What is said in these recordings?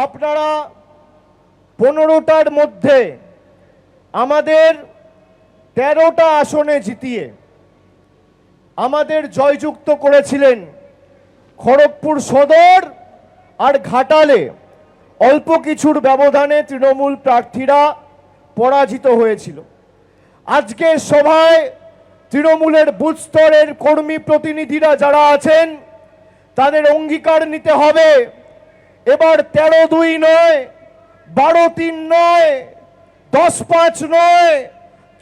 আপনারা 15টার মধ্যে আমাদের 13টা আসনে জিতিয়ে আমাদের জয়যুক্ত করেছিলেন। খড়গপুর সদর আর ঘাটালে অল্প কিছুর ব্যবধানে তৃণমূল প্রার্থীরা পরাজিত হয়েছিল। আজকের সভায় তৃণমূলের বুথ স্তরের কর্মী প্রতিনিধিরা যারা আছেন তাদের অঙ্গীকার নিতে হবে, এবার 13-2 নয়, 12-3 নয়, 10-5 নয়,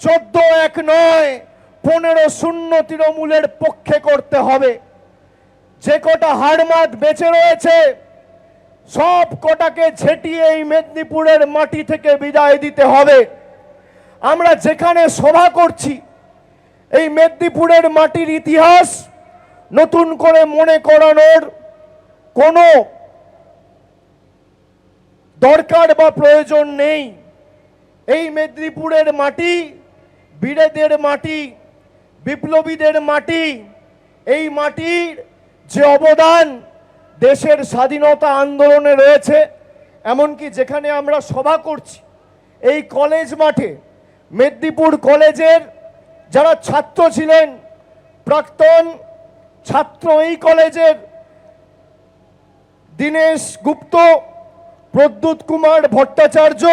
14-1 নয়, 15-0 তৃণমূলের পক্ষে করতে হবে। যে কটা হাড়মাত বেঁচে রয়েছে সব কটাকে ঝেঁটিয়ে এই মেদিনীপুরের মাটি থেকে বিদায় দিতে হবে। আমরা যেখানে সভা করছি এই মেদিনীপুরের মাটির ইতিহাস নতুন করে মনে করানোর কোনো দরকার বা প্রয়োজন নেই। এই মেদিনীপুরের মাটি বীরেদের মাটি, বিপ্লবীদের মাটি। এই মাটির যে অবদান দেশের স্বাধীনতা আন্দোলনে রয়েছে, এমনকি যেখানে আমরা সভা করছি এই কলেজ মাঠে, মেদিনীপুর কলেজের যারা ছাত্র ছিলেন, প্রাক্তন ছাত্র এই কলেজের দীনেশ গুপ্ত, প্রদ্যুৎ কুমার ভট্টাচার্য,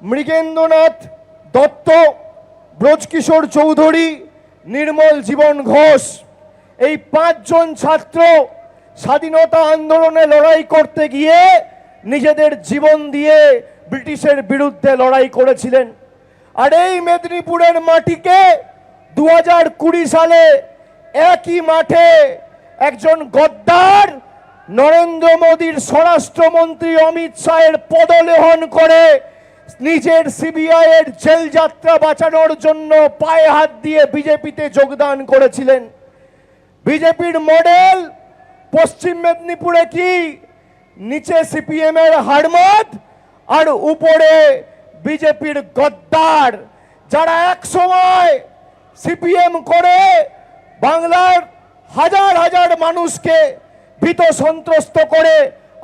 মৃগেন্দ্রনাথ দত্ত, ব্রজকিশোর চৌধুরী, নির্মল জীবন ঘোষ, এই 5 জন ছাত্র স্বাধীনতা আন্দোলনে লড়াই করতে গিয়ে নিজেদের জীবন দিয়ে ব্রিটিশের বিরুদ্ধে লড়াই করেছিলেন। আর এই মেদিনীপুরের মাটিকে 2020 সালে একই মাঠে একজন গদ্দার নরেন্দ্র মোদীর স্বরাষ্ট্রমন্ত্রী অমিত শাহের পদলেহন করে নিজের সিবিআই এর জেল যাত্রা বাঁচানোর জন্য পায়ে হাত দিয়ে বিজেপিতে যোগদান করেছিলেন। বিজেপির মডেল পশ্চিম মেদিনীপুরে কি? নিচে সিপিএম এর হাড়মাত আর উপরে বিজেপির গদ্দার, যারা এক সময় সিপিএম করে বাংলার হাজার হাজার মানুষকে ভীত সন্ত্রস্ত করে।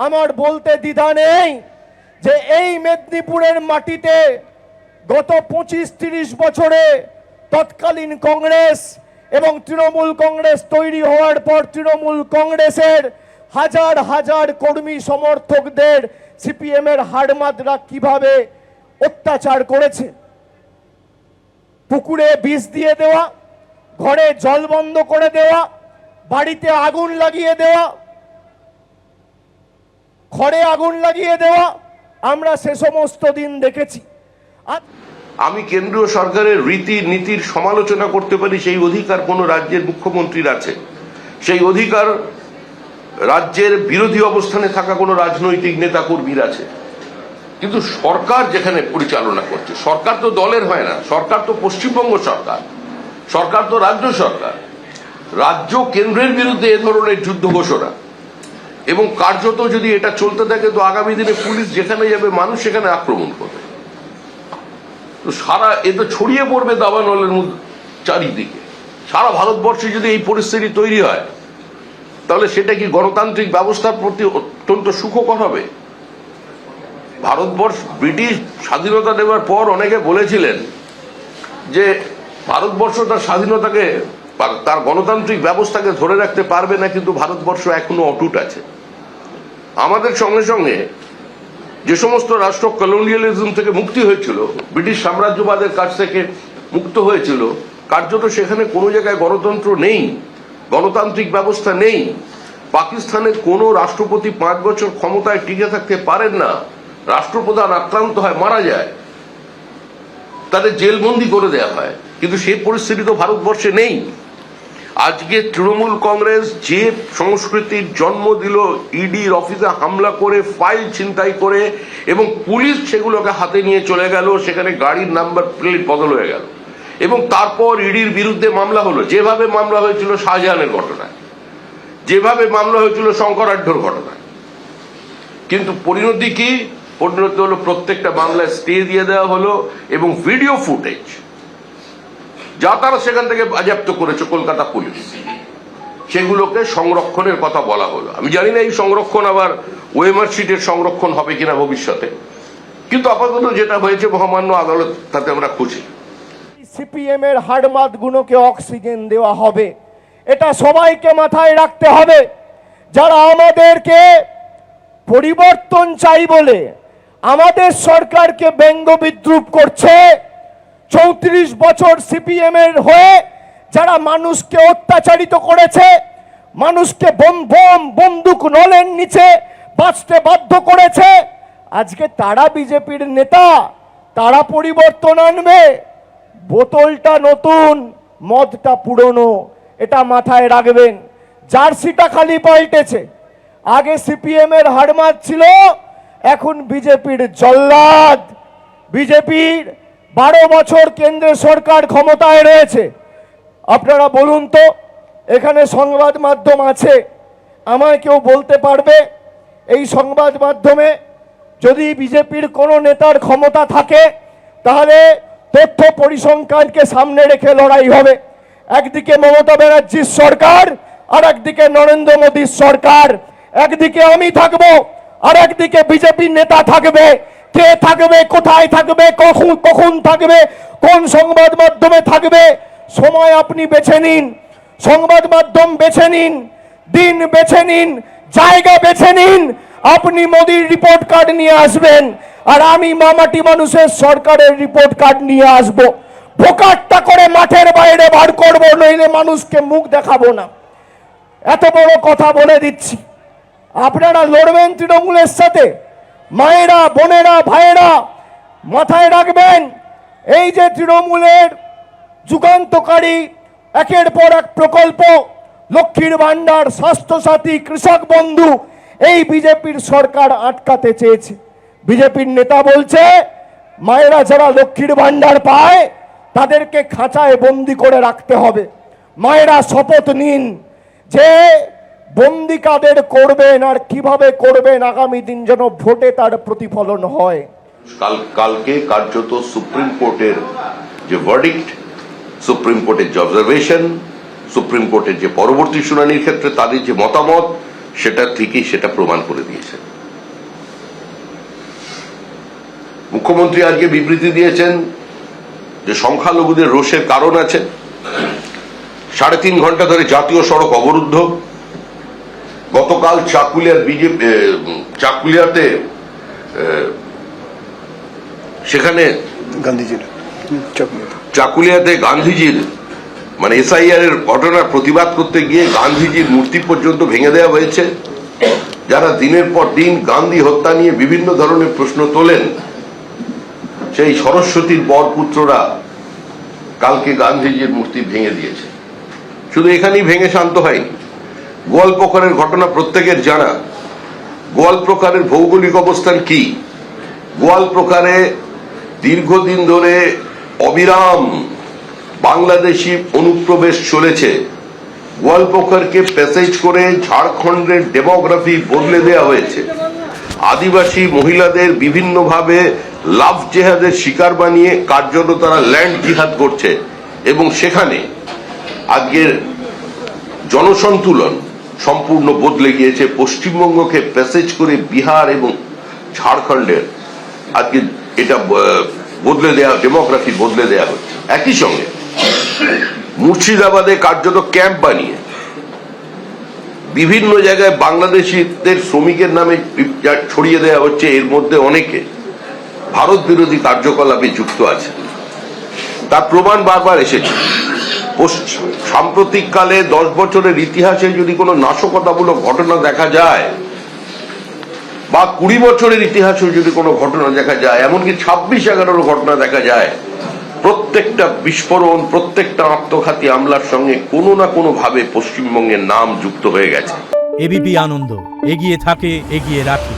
আমার বলতে দ্বিধা নেই যে এই মেদিনীপুরের মাটিতে গত 25-30 বছরে তৎকালীন কংগ্রেস এবং তৃণমূল কংগ্রেস তৈরি হওয়ার পর তৃণমূল কংগ্রেসের হাজার হাজার কর্মী সমর্থকদের সিপিএম এর হাড়মাতরা কিভাবে অত্যাচার করেছে। পুকুরে বিষ দিয়ে দেওয়া, ঘরে জল বন্ধ করে দেওয়া, বাড়িতে আগুন লাগিয়ে দেওয়া, ঘরে আগুন লাগিয়ে দেওয়া, আমরা সে সমস্ত দিন দেখেছি। আমি কেন্দ্রীয় সরকারের রীতি নীতির সমালোচনা করতে পারি, সেই অধিকার কোন রাজ্যের মুখ্যমন্ত্রীর আছে। সেই অধিকার রাজ্যের বিরোধী অবস্থানে থাকা কোন রাজনৈতিক নেতা কর্মীর আছে। কিন্তু সরকার যেখানে পরিচালনা করছে, সরকার তো দলের হয় না, সরকার তো পশ্চিমবঙ্গ সরকার, সরকার তো রাজ্য সরকার। রাজ্য কেন্দ্রের বিরুদ্ধে এ ধরনের যুদ্ধ ঘোষণা এবং কার্যত যদি এটা চলতে থাকে তো আগামী দিনে পুলিশ যেখানে যাবে মানুষ সেখানে আক্রমণ করবে। তো সারা এ তো ছড়িয়ে পড়বে দাবানলের মধ্যে চারিদিকে। সারা ভারতবর্ষে যদি এই পরিস্থিতি তৈরি হয় তাহলে সেটা কি গণতান্ত্রিক ব্যবস্থার প্রতি অত্যন্ত সুখকর হবে? ভারতবর্ষ ব্রিটিশ স্বাধীনতা নেওয়ার পর অনেকে বলেছিলেন যে ভারতবর্ষ তার স্বাধীনতাকে, তার গণতান্ত্রিক ব্যবস্থাকে ধরে রাখতে পারবে না, কিন্তু ভারতবর্ষ এখনো অটুট আছে। আমাদের সঙ্গে সঙ্গে যে সমস্ত রাষ্ট্র কলোনিয়ালিজম থেকে মুক্তি হয়েছিল, ব্রিটিশ সাম্রাজ্যবাদের কাছ থেকে মুক্ত হয়েছিল, কার্যত সেখানে কোনো জায়গায় গণতন্ত্র নেই, গণতান্ত্রিক ব্যবস্থা নেই। পাকিস্তানের কোনো রাষ্ট্রপতি 5 বছর ক্ষমতায় টিকে থাকতে পারেন না, রাষ্ট্রপ্রধান আক্রান্ত হয়, মারা যায়, তাদের জেলবন্দি করে দেওয়া হয়। কিন্তু সেই পরিস্থিতি তো ভারতবর্ষে নেই। আজকে তৃণমূল কংগ্রেস যে সংস্কৃতির জন্ম দিল, ইডির অফিসে হামলা করে, ফাইল ছিনতাই করে, এবং পুলিশ সেগুলোকে হাতে নিয়ে চলে গেল, সেখানে গাড়ির নাম্বার প্লেট বদল হয়ে গেল, এবং তারপর ইডির বিরুদ্ধে মামলা হলো। যেভাবে মামলা হয়েছিল শাহজাহানের ঘটনায়, যেভাবে মামলা হয়েছিল শঙ্করাঢ্যর ঘটনায়, কিন্তু পরিণতি কি? পরিণতি হলো প্রত্যেকটা মামলায় স্টে দিয়ে দেওয়া হলো এবং ভিডিও ফুটেজ যা তারা সেখান থেকে বাজেয়াপ্ত করেছে কলকাতা পুলিশ, সেগুলোকে সংরক্ষণের কথা বলা হলো। আমি জানি না এই সংরক্ষণ আবার ওএমআর শিটের সংরক্ষণ হবে কিনা ভবিষ্যতে, কিন্তু আপাতত যেটা হয়েছে মহামান্য আদালত, তাতে আমরা খুশি। সিপিএম এর হাড়মাত গুলোকে অক্সিজেন দেওয়া হবে, এটা সবাইকে মাথায় রাখতে হবে। যারা আমাদেরকে পরিবর্তন চাই বলে আমাদের সরকারকে ব্যঙ্গ বিদ্রুপ করছে, 34 বছর সিপিএম এর হয়ে যারা মানুষকে অত্যাচারিত করেছে, মানুষকে বন্দুক নলের নিচে বাঁচতে বাধ্য করেছে, আজকে তারা বিজেপির নেতা, তারা পরিবর্তন আনবে। বোতলটা নতুন, মদটা পুরনো, এটা মাথায় রাখবেন। জার্সিটা খালি পাল্টেছে, আগে সিপিএম এর হাড়মাত ছিল, এখন বিজেপির জল্লাদ। বিজেপির 12 বছর কেন্দ্রের সরকার ক্ষমতায় রয়েছে। আপনারা বলুন তো, এখানে সংবাদ মাধ্যম আছে, আমায় কেউ বলতে পারবে এই সংবাদ মাধ্যমে যদি বিজেপির কোনো নেতার ক্ষমতা থাকে তাহলে তথ্য পরিসংখ্যানকে সামনে রেখে লড়াই হবে। একদিকে মমতা ব্যানার্জির সরকার, আর একদিকে নরেন্দ্র মোদীর সরকার। একদিকে আমি থাকবো, আর একদিকে বিজেপির নেতা থাকবে। কে থাকবে, কোথায় থাকবে, কখন থাকবে, কোন সংবাদ মাধ্যমে থাকবে, সময় আপনি বেছে নিন, সংবাদ মাধ্যম বেছে নিন, দিন বেছে নিন, জায়গা বেছে নিন। আপনি মোদির রিপোর্ট কার্ড নিয়ে আসবেন, আর আমি মামাটি মানুষের সরকারের রিপোর্ট কার্ড নিয়ে আসব। ভোকারটা করে মাঠের বাইরে বার করবো, নইলে মানুষকে মুখ দেখাবো না। এত বড় কথা বলে দিচ্ছি। আপনারা লড়বেন তৃণমূলের সাথে, মায়েরা, বোনেরা, ভাইয়েরা মাথায় রাখবেন, এই যে তৃণমূলের যুগান্তকারী একের পর এক প্রকল্প, লক্ষ্মীর ভান্ডার, স্বাস্থ্যসাথী, কৃষক বন্ধু, এই বিজেপির সরকার আটকাতে চেয়েছে। বিজেপির নেতা বলছে মায়েরা যারা লক্ষ্মীর ভান্ডার পায় তাদেরকে খাঁচায় বন্দি করে রাখতে হবে। মায়েরা শপথ নিন যে বন্দি কাদের করবেন আর কিভাবে করবেন, আগামী দিন যেন ভোটে তার প্রতিফলন হয়। কালকে কার্যত সুপ্রিম কোর্টের যে ভার্ডিক্ট, সুপ্রিম কোর্টের যে অবজারভেশন, সুপ্রিম কোর্টের যে পরবর্তী শুনানির ক্ষেত্রে তাদের যে মতামত, সেটা ঠিকই সেটা প্রমাণ করে দিয়েছে। মুখ্যমন্ত্রী আজকে বিবৃতি দিয়েছেন যে সংখ্যালঘুদের রোষের কারণ আছে। 3.5 ঘন্টা ধরে জাতীয় সড়ক অবরুদ্ধ। গতকাল চাকুলিয়াতে সেখানে চাকুলিয়াতে গান্ধীজির মানে এসআইআর এর ঘটনার প্রতিবাদ করতে গিয়ে গান্ধীজির মূর্তি পর্যন্ত ভেঙে দেওয়া হয়েছে। যারা দিনের পর দিন গান্ধী হত্যা নিয়ে বিভিন্ন ধরনের প্রশ্ন তোলেন, সেই সরস্বতীর বরপুত্ররা কালকে গান্ধীজির মূর্তি ভেঙে দিয়েছে। শুধু এখানেই ভেঙে শান্ত হয়নি, গোয়ালপ্রকারের ঘটনা প্রত্যেকের জানা। গোয়ালপ্রকারের ভৌগোলিক অবস্থান কি? গোয়ালপ্রকারে দীর্ঘদিন ধরে অবিরাম বাংলাদেশি অনুপ্রবেশ চলেছে। গোয়ালপ্রকারকে প্যাসেজ করে ঝাড়খণ্ডের ডেমোগ্রাফি বদলে দেওয়া হয়েছে। আদিবাসী মহিলাদের বিভিন্নভাবে লাভ জেহাদের শিকার বানিয়ে কার্যত তারা ল্যান্ড জিহাদ করছে, এবং সেখানে আজকের জনসন্তুলন সম্পূর্ণ বদলে গিয়েছে। পশ্চিমবঙ্গকে প্যাসেজ করে বিহার এবং ঝাড়খণ্ডের আজকে এটা বদলে দেওয়া, ডেমোগ্রাফি বদলে দেওয়া হচ্ছে। একই সঙ্গে মুর্শিদাবাদে কার্যত ক্যাম্প বানিয়ে বিভিন্ন জায়গায় বাংলাদেশিদের শ্রমিকের নামে ছড়িয়ে দেওয়া হচ্ছে। এর মধ্যে অনেকে ভারত বিরোধী কার্যকলাপে যুক্ত আছে, তার প্রমাণ বারবার এসেছে। সাম্প্রতিককালে 10 বছরের ইতিহাসে যদি কোনো নাশকতামূলক ঘটনা দেখা যায়, বা 20 বছরের ইতিহাসে যদি কোনো ঘটনা দেখা যায়, এমনকি 26/11 ঘটনা দেখা যায়, প্রত্যেকটা বিস্ফোরণ, প্রত্যেকটা আত্মঘাতী হামলার সঙ্গে কোনো না কোনো ভাবে পশ্চিমবঙ্গের নাম যুক্ত হয়ে গেছে। এবিপি আনন্দ, এগিয়ে থাকে, এগিয়ে রাখে।